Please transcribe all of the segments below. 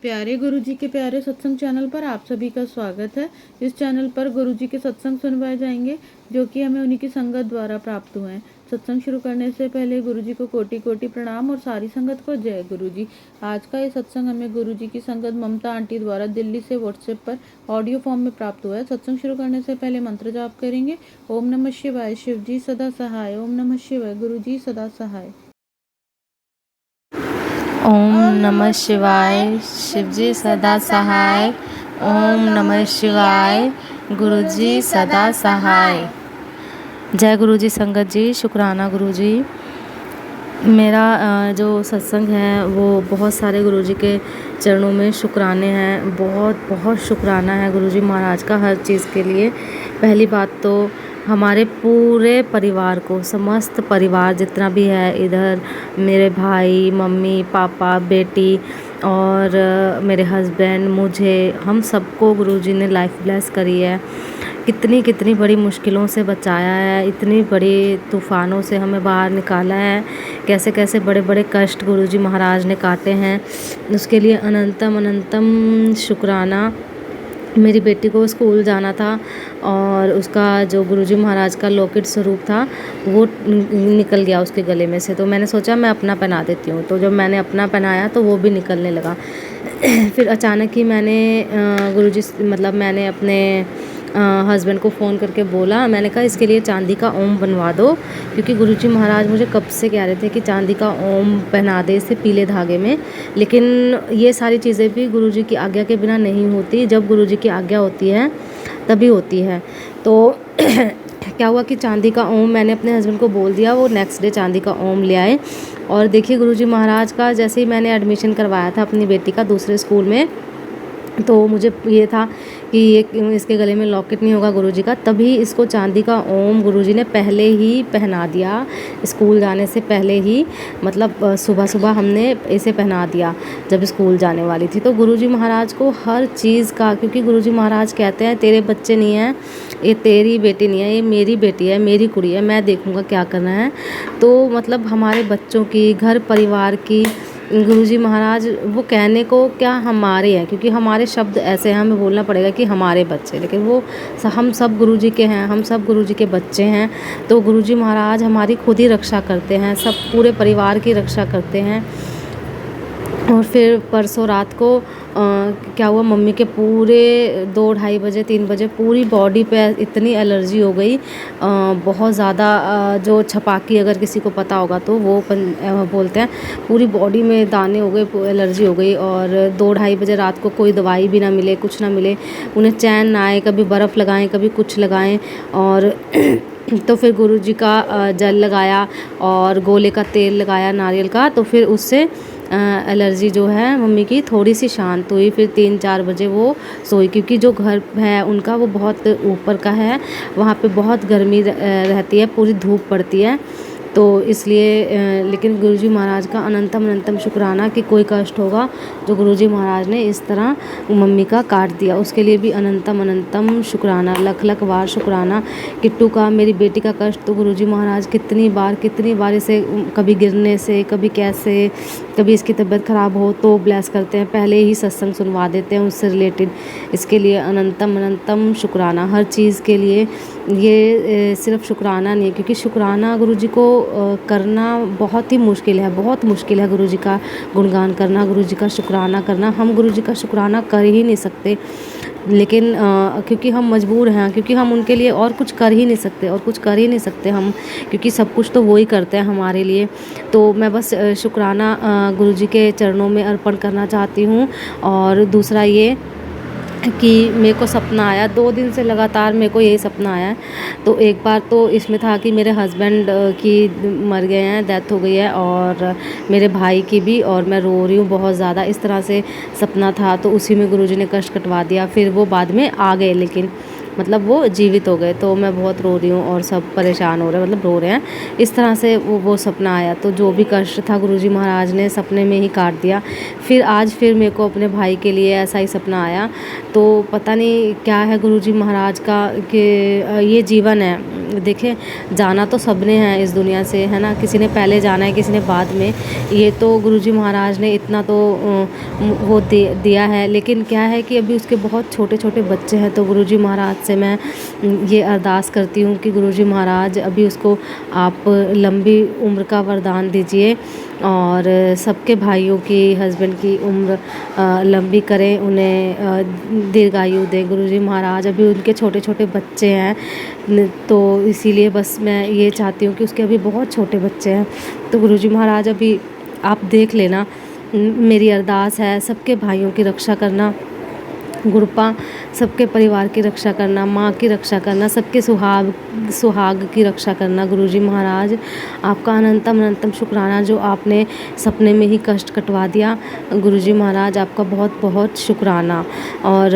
प्यारे गुरुजी के प्यारे सत्संग चैनल पर आप सभी का स्वागत है। इस चैनल पर गुरुजी के सत्संग सुनवाए जाएंगे जो कि हमें उन्हीं की संगत द्वारा प्राप्त हुए हैं। सत्संग शुरू करने से पहले गुरुजी को कोटि कोटि प्रणाम और सारी संगत को जय गुरुजी। आज का ये सत्संग हमें गुरुजी की संगत ममता आंटी द्वारा दिल्ली से व्हाट्सएप पर ऑडियो फॉर्म में प्राप्त हुआ है। सत्संग शुरू करने से पहले मंत्र जाप करेंगे। ओम नमः शिवाय, शिव जी सदा सहाय। ओम नमः शिवाय, गुरुजी सदा सहाय। ओम नमः शिवाय, शिवजी सदा सहाय। ओम नमः शिवाय, गुरुजी सदा सहाय। जय गुरुजी संगत जी, शुक्राना गुरुजी। मेरा जो सत्संग है वो बहुत सारे गुरुजी के चरणों में शुक्राने हैं। बहुत बहुत शुक्राना है गुरुजी महाराज का हर चीज़ के लिए। पहली बात तो हमारे पूरे परिवार को, समस्त परिवार जितना भी है इधर, मेरे भाई, मम्मी, पापा, बेटी और मेरे हस्बैंड, मुझे, हम सबको गुरुजी ने लाइफ ब्लेस करी है। कितनी कितनी बड़ी मुश्किलों से बचाया है, इतनी बड़ी तूफ़ानों से हमें बाहर निकाला है। कैसे कैसे बड़े बड़े कष्ट गुरुजी महाराज ने काटे हैं, उसके लिए अनंतम अनंतम शुक्राना। मेरी बेटी को स्कूल जाना था और उसका जो गुरुजी महाराज का लॉकेट स्वरूप था वो निकल गया उसके गले में से। तो मैंने सोचा मैं अपना पहना देती हूँ। तो जब मैंने अपना पहनाया तो वो भी निकलने लगा। फिर अचानक ही मैंने अपने हस्बैंड को फ़ोन करके बोला, मैंने कहा इसके लिए चांदी का ओम बनवा दो, क्योंकि गुरुजी महाराज मुझे कब से कह रहे थे कि चांदी का ओम पहना दे इसे पीले धागे में। लेकिन ये सारी चीज़ें भी गुरुजी की आज्ञा के बिना नहीं होती। जब गुरुजी की आज्ञा होती है तभी होती है। तो क्या हुआ कि चांदी का ओम मैंने अपने हस्बैंड को बोल दिया, वो नेक्स्ट डे चांदी का ओम ले आए। और देखिए गुरुजी महाराज का जैसे ही मैंने एडमिशन करवाया था अपनी बेटी का दूसरे स्कूल में, तो मुझे ये था कि ये इसके गले में लॉकेट नहीं होगा गुरुजी का, तभी इसको चांदी का ओम गुरुजी ने पहले ही पहना दिया। स्कूल जाने से पहले ही, मतलब सुबह सुबह हमने इसे पहना दिया जब स्कूल जाने वाली थी। तो गुरुजी महाराज को हर चीज़ का, क्योंकि गुरुजी महाराज कहते हैं तेरे बच्चे नहीं हैं, ये तेरी बेटी नहीं है, ये मेरी बेटी है, मेरी कुड़ी है, मैं देखूँगा क्या करना है। तो मतलब हमारे बच्चों की, घर परिवार की, गुरुजी महाराज वो कहने को क्या हमारे हैं, क्योंकि हमारे शब्द ऐसे हैं, हमें बोलना पड़ेगा कि हमारे बच्चे, लेकिन वो हम सब गुरुजी के हैं, हम सब गुरुजी के बच्चे हैं। तो गुरुजी महाराज हमारी खुद ही रक्षा करते हैं, सब पूरे परिवार की रक्षा करते हैं। और फिर परसों रात को क्या हुआ, मम्मी के पूरे 2-2:30 बजे 3 बजे पूरी बॉडी पे इतनी एलर्जी हो गई, बहुत ज़्यादा। जो छपाकी अगर किसी को पता होगा तो वो बोलते हैं, पूरी बॉडी में दाने हो गए, एलर्जी हो गई। और 2-2:30 बजे रात को कोई दवाई भी ना मिले, कुछ ना मिले, उन्हें चैन ना आए, कभी बर्फ़ लगाएं, कभी कुछ लगाएं। और तो फिर गुरुजी का जल लगाया और गोले का तेल लगाया नारियल का, तो फिर उससे एलर्जी जो है मम्मी की थोड़ी सी शांत हुई। फिर 3-4 बजे वो सोई, क्योंकि जो घर है उनका वो बहुत ऊपर का है, वहाँ पे बहुत गर्मी रहती है, पूरी धूप पड़ती है, तो इसलिए। लेकिन गुरुजी महाराज का अनंतम अनंतम शुक्राना कि कोई कष्ट होगा जो गुरुजी महाराज ने इस तरह मम्मी का काट दिया, उसके लिए भी अनंतम अनंतम शुक्राना, लख लख बार शुक्राना। किट्टू का, मेरी बेटी का कष्ट तो गुरुजी महाराज कितनी बार इसे कभी गिरने से, कभी कैसे, कभी इसकी तबीयत ख़राब हो तो ब्लेस करते हैं, पहले ही सत्संग सुनवा देते हैं उससे रिलेटेड। इसके लिए अनंतम अनंतम शुक्राना हर चीज़ के लिए। ये सिर्फ शुक्राना नहीं है, क्योंकि शुक्राना गुरुजी को करना बहुत ही मुश्किल है, बहुत मुश्किल है गुरुजी का गुणगान करना, गुरुजी का शुक्राना करना। हम गुरुजी का शुक्राना कर ही नहीं सकते, लेकिन क्योंकि हम मजबूर हैं, क्योंकि हम उनके लिए और कुछ कर ही नहीं सकते, हम, क्योंकि सब कुछ तो वो ही करते हैं हमारे लिए। तो मैं बस शुक्राना गुरुजी के चरणों में अर्पण करना चाहती हूँ। और दूसरा ये कि मेरे को सपना आया, 2 दिन से लगातार मेरे को यही सपना आया है। तो एक बार तो इसमें था कि मेरे हस्बैंड की मर गए हैं, डेथ हो गई है, और मेरे भाई की भी, और मैं रो रही हूँ बहुत ज़्यादा, इस तरह से सपना था। तो उसी में गुरुजी ने कष्ट कटवा दिया। फिर वो बाद में आ गए, लेकिन मतलब वो जीवित हो गए। तो मैं बहुत रो रही हूँ और सब परेशान हो रहे हैं, मतलब रो रहे हैं। इस तरह से वो सपना आया। तो जो भी कष्ट था गुरुजी महाराज ने सपने में ही काट दिया। फिर आज फिर मेरे को अपने भाई के लिए ऐसा ही सपना आया। तो पता नहीं क्या है गुरुजी महाराज का, कि ये जीवन है, देखिए जाना तो सबने है इस दुनिया से, है ना, किसी ने पहले जाना है किसी ने बाद में। ये तो गुरुजी महाराज ने इतना तो वो दिया है, लेकिन क्या है कि अभी उसके बहुत छोटे छोटे बच्चे हैं। तो गुरुजी महाराज से मैं ये अरदास करती हूँ कि गुरुजी महाराज अभी उसको आप लंबी उम्र का वरदान दीजिए और सबके भाइयों की, हस्बैंड की उम्र लंबी करें, उन्हें दीर्घायु दें गुरुजी महाराज। अभी उनके छोटे छोटे बच्चे हैं, तो इसीलिए बस मैं ये चाहती हूँ कि उसके अभी बहुत छोटे बच्चे हैं। तो गुरुजी महाराज अभी आप देख लेना, मेरी अरदास है सबके भाइयों की रक्षा करना, गुरुपा सबके परिवार की रक्षा करना, माँ की रक्षा करना, सबके सुहाग की रक्षा करना। गुरुजी महाराज आपका अनंतम अनंतम शुक्राना जो आपने सपने में ही कष्ट कटवा दिया। गुरुजी महाराज आपका बहुत बहुत शुक्राना। और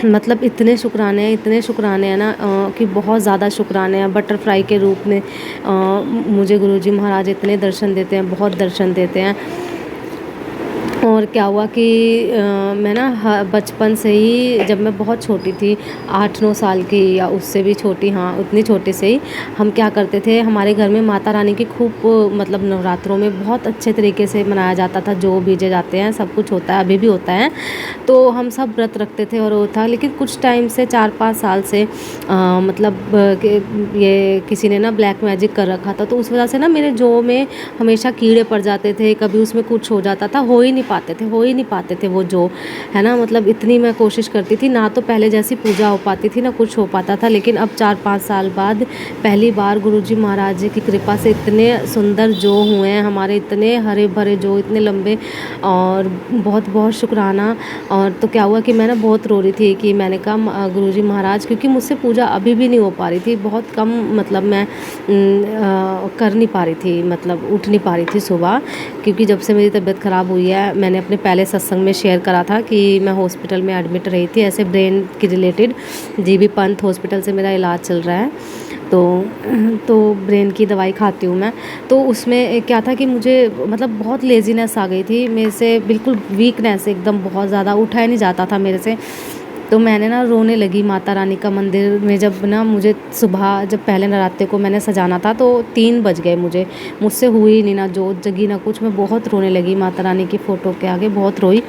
मतलब इतने शुक्राने हैं ना कि बहुत ज़्यादा शुक्राने हैं। बटरफ्लाई के रूप में मुझे गुरुजी महाराज इतने दर्शन देते हैं, बहुत दर्शन देते हैं। और क्या हुआ कि मैं ना बचपन से ही, जब मैं बहुत छोटी थी 8-9 साल की या उससे भी छोटी, हाँ उतनी छोटी से ही, हम क्या करते थे, हमारे घर में माता रानी की खूब मतलब नवरात्रों में बहुत अच्छे तरीके से मनाया जाता था। जो बीजे जाते हैं सब कुछ होता है, अभी भी होता है। तो हम सब व्रत रखते थे और वो था, लेकिन कुछ टाइम से 4-5 साल से मतलब ये किसी ने ना ब्लैक मैजिक कर रखा था। तो उस वजह से ना मेरे जौ में हमेशा कीड़े पड़ जाते थे, कभी उसमें कुछ हो जाता था, हो ही नहीं पाते थे वो जो है ना। मतलब इतनी मैं कोशिश करती थी ना, तो पहले जैसी पूजा हो पाती थी ना कुछ हो पाता था। लेकिन अब 4-5 साल बाद पहली बार गुरुजी महाराज जी की कृपा से इतने सुंदर जो हुए हैं हमारे, इतने हरे भरे जो, इतने लंबे, और बहुत बहुत शुक्राना। और तो क्या हुआ कि मैं ना बहुत रो रही थी कि मैंने कहा गुरुजी महाराज, क्योंकि मुझसे पूजा अभी भी नहीं हो पा रही थी, बहुत कम, मतलब मैं कर नहीं पा रही थी, मतलब उठ नहीं पा रही थी सुबह, क्योंकि जब से मेरी तबीयत ख़राब हुई है। मैंने अपने पहले सत्संग में शेयर करा था कि मैं हॉस्पिटल में एडमिट रही थी, ऐसे ब्रेन की रिलेटेड, जीबी पंत हॉस्पिटल से मेरा इलाज चल रहा है। तो ब्रेन की दवाई खाती हूँ मैं। तो उसमें क्या था कि मुझे मतलब बहुत लेज़ीनेस आ गई थी मेरे से, बिल्कुल वीकनेस एकदम बहुत ज़्यादा, उठाया नहीं जाता था मेरे से। तो मैंने ना रोने लगी माता रानी का मंदिर में। जब ना मुझे सुबह, जब पहले नराते को मैंने सजाना था तो 3 बज गए, मुझसे हुई नहीं, ना जोत जगी ना कुछ। मैं बहुत रोने लगी माता रानी की फ़ोटो के आगे, बहुत रोई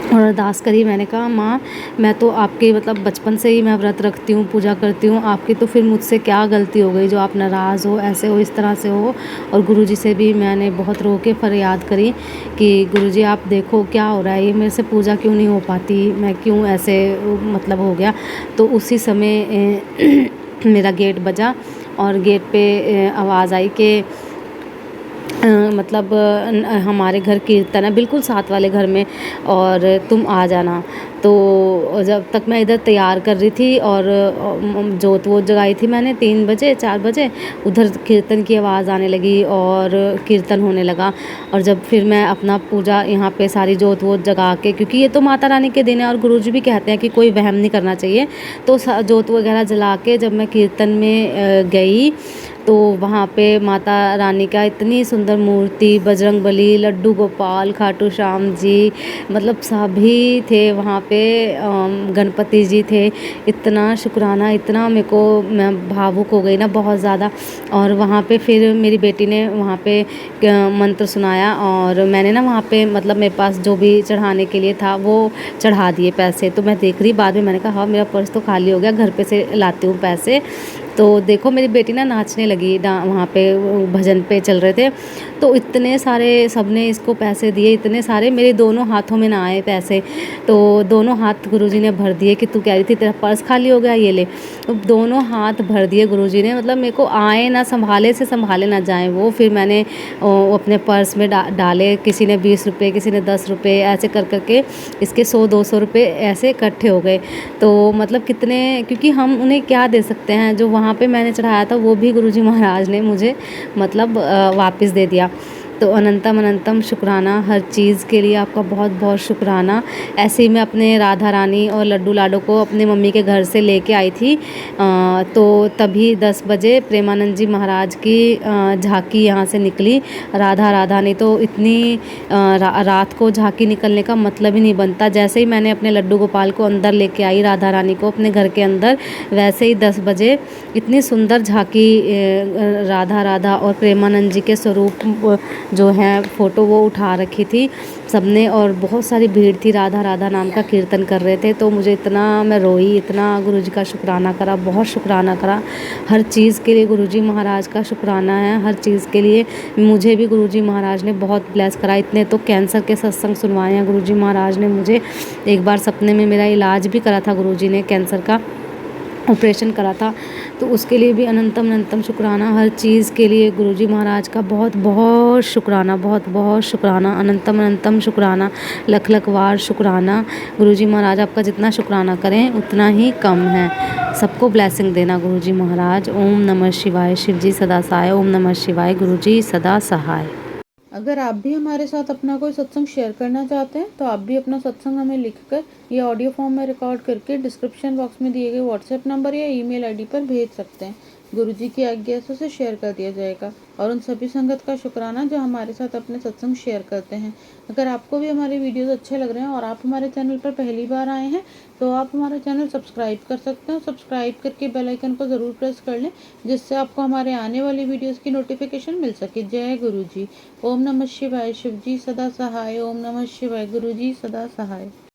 और अरदास करी। मैंने कहा माँ, मैं तो आपके मतलब बचपन से ही मैं व्रत रखती हूँ, पूजा करती हूँ आपकी, तो फिर मुझसे क्या गलती हो गई जो आप नाराज़ हो, ऐसे हो, इस तरह से हो। और गुरुजी से भी मैंने बहुत रो के फरियाद करी कि गुरुजी आप देखो क्या हो रहा है, ये मेरे से पूजा क्यों नहीं हो पाती, मैं क्यों ऐसे मतलब हो गया। तो उसी समय मेरा गेट बजा और गेट पे आवाज़ आई कि मतलब हमारे घर कीर्तन है, बिल्कुल साथ वाले घर में, और तुम आ जाना। तो जब तक मैं इधर तैयार कर रही थी और जोत वो जगाई थी मैंने 3 बजे 4 बजे, उधर कीर्तन की आवाज़ आने लगी और कीर्तन होने लगा। और जब फिर मैं अपना पूजा यहाँ पे सारी जोत वो जगा के, क्योंकि ये तो माता रानी के दिन है और गुरुजी भी कहते हैं कि कोई वहम नहीं करना चाहिए, तो जोत वगैरह जला के जब मैं कीर्तन में गई तो वहाँ पे माता रानी का इतनी सुंदर मूर्ति, बजरंगबली, लड्डू गोपाल, खाटू श्याम जी, मतलब सभी थे वहाँ पे, गणपति जी थे। इतना शुक्राना, इतना मेरे को, मैं भावुक हो गई ना बहुत ज़्यादा। और वहाँ पे फिर मेरी बेटी ने वहाँ पे मंत्र सुनाया और मैंने ना वहाँ पे मतलब मेरे पास जो भी चढ़ाने के लिए था वो चढ़ा दिए पैसे। तो मैं देख रही बाद में, मैंने कहा हाँ मेरा पर्स तो खाली हो गया, घर पे से लाती हूँ पैसे। तो देखो मेरी बेटी ना नाचने लगी, वहाँ पे भजन पे चल रहे थे, तो इतने सारे सबने इसको पैसे दिए, इतने सारे, मेरे दोनों हाथों में ना आए पैसे, तो दोनों हाथ गुरुजी ने भर दिए कि तू कह रही थी तेरा पर्स खाली हो गया, ये ले। तो दोनों हाथ भर दिए गुरुजी ने, मतलब मेरे को आए ना, संभाले से संभाले ना जाएं वो। फिर मैंने अपने पर्स में डाले, किसी ने 20 रुपये, किसी ने 10 रुपये, ऐसे कर करके इसके 100-200 रुपये ऐसे इकट्ठे हो गए। तो मतलब कितने, क्योंकि हम उन्हें क्या दे सकते हैं, जो वहाँ पे मैंने चढ़ाया था वो भी गुरुजी महाराज ने मुझे मतलब वापस दे दिया। तो अनंतम अनंतम शुक्राना हर चीज़ के लिए, आपका बहुत बहुत शुक्राना। ऐसे ही मैं अपने राधा रानी और लड्डू लाडो को अपनी मम्मी के घर से लेके आई थी। तो तभी 10 बजे प्रेमानंद जी महाराज की झांकी यहाँ से निकली। राधा राधा नहीं तो इतनी रात को झांकी निकलने का मतलब ही नहीं बनता। जैसे ही मैंने अपने लड्डू गोपाल को अंदर लेके आई, राधा रानी को अपने घर के अंदर, वैसे ही 10 बजे इतनी सुंदर झांकी राधा राधा और प्रेमानंद जी के स्वरूप जो हैं फ़ोटो वो उठा रखी थी सबने, और बहुत सारी भीड़ थी। राधा राधा नाम का कीर्तन कर रहे थे। तो मुझे इतना, मैं रोई, इतना गुरुजी का शुक्राना करा, बहुत शुक्राना करा। हर चीज़ के लिए गुरुजी महाराज का शुक्राना है, हर चीज़ के लिए। मुझे भी गुरुजी महाराज ने बहुत ब्लेस करा। इतने तो कैंसर के सत्संग सुनवाए हैं गुरुजी महाराज ने मुझे। एक बार सपने में मेरा इलाज भी करा था गुरुजी ने, कैंसर का ऑपरेशन करा था। तो उसके लिए भी अनंतम अनंतम शुक्राना। हर चीज़ के लिए गुरुजी महाराज का बहुत बहुत शुक्राना, बहुत बहुत शुक्राना, अनंतम अनंतम शुक्राना, लख लख वार शुक्राना। गुरुजी महाराज आपका जितना शुक्राना करें उतना ही कम है। सबको ब्लेसिंग देना गुरुजी महाराज। ओम नमः शिवाय। शिव जी सदा सहाय। ओम नमः शिवाय। गुरुजी सदा सहाय। अगर आप भी हमारे साथ अपना कोई सत्संग शेयर करना चाहते हैं तो आप भी अपना सत्संग हमें लिखकर या ऑडियो फॉर्म में रिकॉर्ड करके डिस्क्रिप्शन बॉक्स में दिए गए व्हाट्सएप नंबर या ईमेल आईडी पर भेज सकते हैं। गुरुजी की आज्ञा से उसे शेयर कर दिया जाएगा। और उन सभी संगत का शुक्राना जो हमारे साथ अपने सत्संग शेयर करते हैं। अगर आपको भी हमारे वीडियोस अच्छे लग रहे हैं और आप हमारे चैनल पर पहली बार आए हैं तो आप हमारा चैनल सब्सक्राइब कर सकते हैं। सब्सक्राइब करके बेल आइकन को ज़रूर प्रेस कर लें, जिससे आपको हमारे आने वाली वीडियोस की नोटिफिकेशन मिल सके। जय गुरुजी। ओम नमः शिवाय। शिव जी सदा सहाय। ओम नमः शिवाय। गुरुजी सदा सहाय।